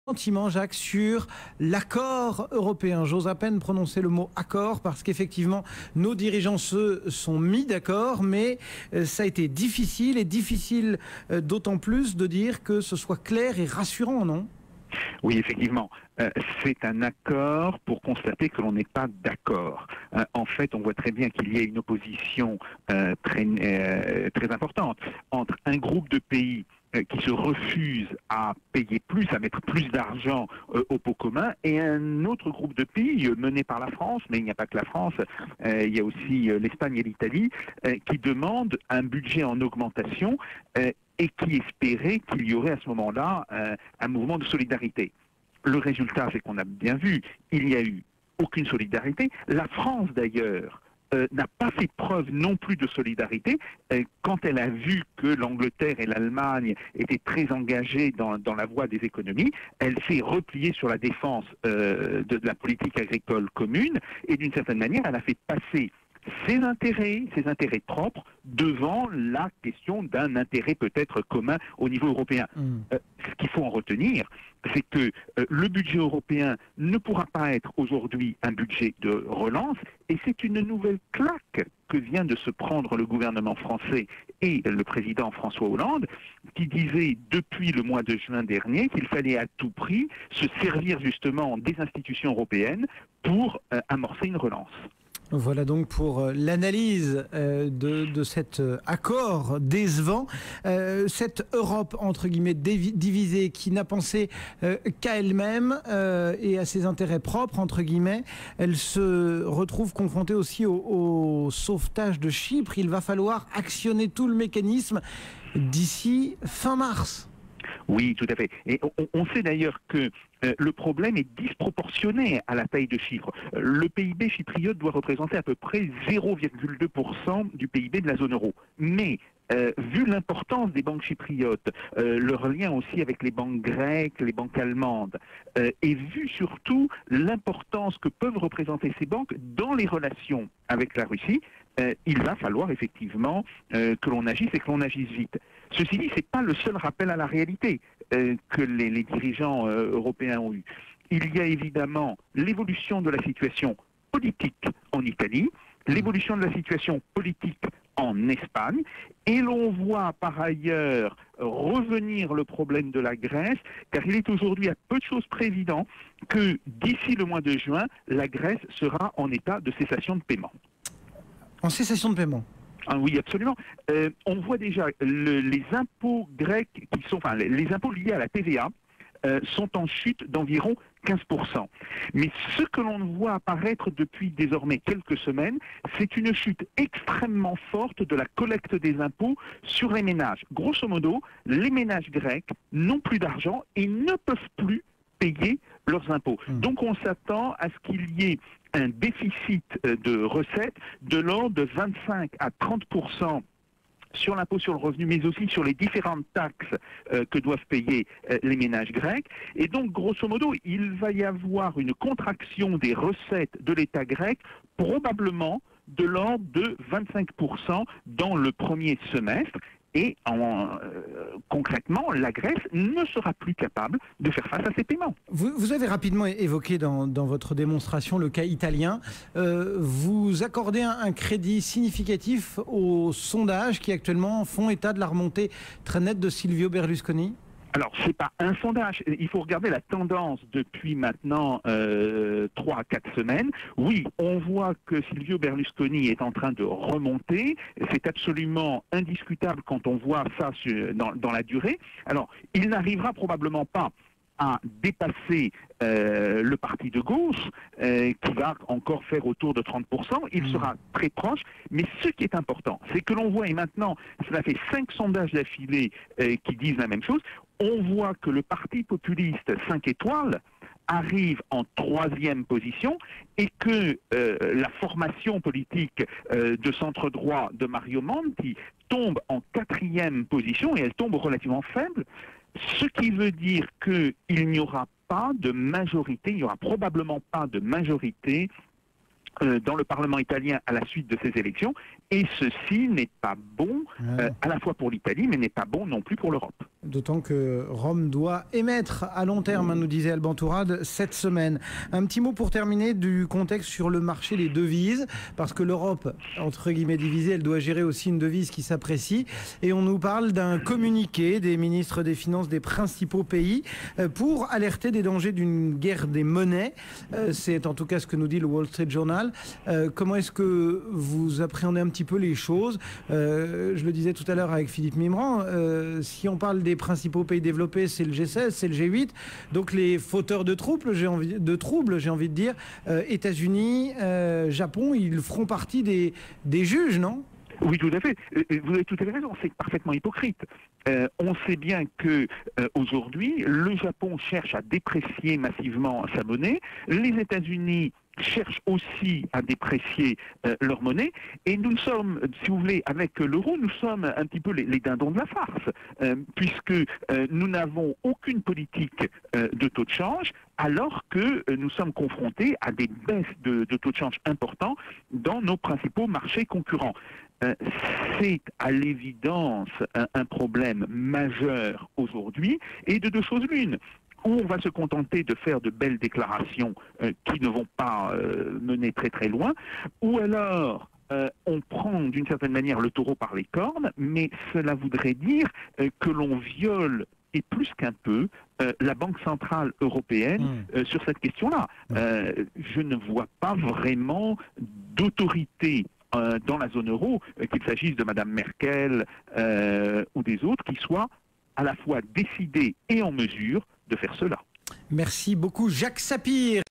Sentiment, Jacques, sur l'accord européen. J'ose à peine prononcer le mot accord parce qu'effectivement, nos dirigeants se sont mis d'accord, mais ça a été difficile et difficile d'autant plus de dire que ce soit clair et rassurant, non? Oui, effectivement. C'est un accord pour constater que l'on n'est pas d'accord. En fait, on voit très bien qu'il y a une opposition très importante entre un groupe de pays qui se refusent à payer plus, à mettre plus d'argent au pot commun, et un autre groupe de pays mené par la France, mais il n'y a pas que la France, il y a aussi l'Espagne et l'Italie, qui demandent un budget en augmentation et qui espéraient qu'il y aurait à ce moment-là un mouvement de solidarité. Le résultat, c'est qu'on a bien vu, il n'y a eu aucune solidarité. La France, d'ailleurs, n'a pas fait preuve non plus de solidarité quand elle a vu que l'Angleterre et l'Allemagne étaient très engagées dans la voie des économies. Elle s'est repliée sur la défense de la politique agricole commune et d'une certaine manière, elle a fait passer ses intérêts propres devant la question d'un intérêt peut-être commun au niveau européen. Ce qu'il faut en retenir, c'est que le budget européen ne pourra pas être aujourd'hui un budget de relance, et c'est une nouvelle claque que vient de se prendre le gouvernement français et le président François Hollande, qui disait depuis le mois de juin dernier qu'il fallait à tout prix se servir justement des institutions européennes pour amorcer une relance. Voilà donc pour l'analyse de cet accord décevant. Cette Europe, entre guillemets, divisée, qui n'a pensé qu'à elle-même et à ses intérêts propres, entre guillemets, elle se retrouve confrontée aussi au sauvetage de Chypre. Il va falloir actionner tout le mécanisme d'ici fin mars. Oui, tout à fait. Et on sait d'ailleurs que le problème est disproportionné à la taille de Chypre. Le PIB chypriote doit représenter à peu près 0,2% du PIB de la zone euro. Mais vu l'importance des banques chypriotes, leur lien aussi avec les banques grecques, les banques allemandes, et vu surtout l'importance que peuvent représenter ces banques dans les relations avec la Russie, il va falloir effectivement que l'on agisse et que l'on agisse vite. Ceci dit, ce n'est pas le seul rappel à la réalité que les dirigeants européens ont eu. Il y a évidemment l'évolution de la situation politique en Italie, l'évolution de la situation politique en Espagne, et l'on voit par ailleurs revenir le problème de la Grèce, car il est aujourd'hui à peu de choses près évident que d'ici le mois de juin, la Grèce sera en état de cessation de paiement. En cessation de paiement? Ah oui, absolument. On voit déjà les impôts grecs, les impôts liés à la TVA, sont en chute d'environ 15%. Mais ce que l'on voit apparaître depuis désormais quelques semaines, c'est une chute extrêmement forte de la collecte des impôts sur les ménages. Grosso modo, les ménages grecs n'ont plus d'argent et ne peuvent plus payer leurs impôts. Donc on s'attend à ce qu'il y ait un déficit de recettes de l'ordre de 25 à 30% sur l'impôt sur le revenu, mais aussi sur les différentes taxes que doivent payer les ménages grecs. Et donc, grosso modo, il va y avoir une contraction des recettes de l'État grec, probablement de l'ordre de 25% dans le premier semestre. Et concrètement, la Grèce ne sera plus capable de faire face à ces paiements. Vous avez rapidement évoqué dans votre démonstration le cas italien. Vous accordez un crédit significatif aux sondages qui actuellement font état de la remontée très nette de Silvio Berlusconi? Alors, ce n'est pas un sondage, il faut regarder la tendance depuis maintenant 3 à 4 semaines. Oui, on voit que Silvio Berlusconi est en train de remonter, c'est absolument indiscutable quand on voit ça dans la durée. Alors, il n'arrivera probablement pas à dépasser le parti de gauche, qui va encore faire autour de 30%. Il sera très proche, mais ce qui est important, c'est que l'on voit, et maintenant, cela fait 5 sondages d'affilée qui disent la même chose, on voit que le parti populiste 5 étoiles arrive en 3e position et que la formation politique de centre-droit de Mario Monti tombe en 4e position, et elle tombe relativement faible, ce qui veut dire qu'il n'y aura pas de majorité, il n'y aura probablement pas de majorité dans le Parlement italien à la suite de ces élections, Et ceci n'est pas bon à la fois pour l'Italie, mais n'est pas bon non plus pour l'Europe. D'autant que Rome doit émettre à long terme, nous disait Alban Tourade, cette semaine. Un petit mot pour terminer du contexte sur le marché des devises, parce que l'Europe, entre guillemets divisée, elle doit gérer aussi une devise qui s'apprécie. Et on nous parle d'un communiqué des ministres des Finances des principaux pays pour alerter des dangers d'une guerre des monnaies. C'est en tout cas ce que nous dit le Wall Street Journal. Comment est-ce que vous appréhendez un petit peu les choses? Je le disais tout à l'heure avec Philippe Mimran, si on parle des principaux pays développés, c'est le G16, c'est le G8. Donc les fauteurs de troubles, j'ai envie de dire, États-Unis, Japon, ils feront partie des juges, non? Oui, tout à fait. Vous avez tout à fait raison. C'est parfaitement hypocrite. On sait bien que aujourd'hui, le Japon cherche à déprécier massivement sa monnaie. Les États-Unis cherchent aussi à déprécier leur monnaie. Et nous sommes, si vous voulez, avec l'euro, nous sommes un petit peu les dindons de la farce, puisque nous n'avons aucune politique de taux de change, alors que nous sommes confrontés à des baisses de taux de change importants dans nos principaux marchés concurrents. C'est à l'évidence un problème majeur aujourd'hui, et de deux choses l'une. Ou on va se contenter de faire de belles déclarations qui ne vont pas mener très très loin, ou alors on prend d'une certaine manière le taureau par les cornes, mais cela voudrait dire que l'on viole, et plus qu'un peu, la Banque centrale européenne sur cette question-là. Je ne vois pas vraiment d'autorité dans la zone euro, qu'il s'agisse de Mme Merkel ou des autres, qui soient à la fois décidés et en mesure de faire cela. Merci beaucoup, Jacques Sapir.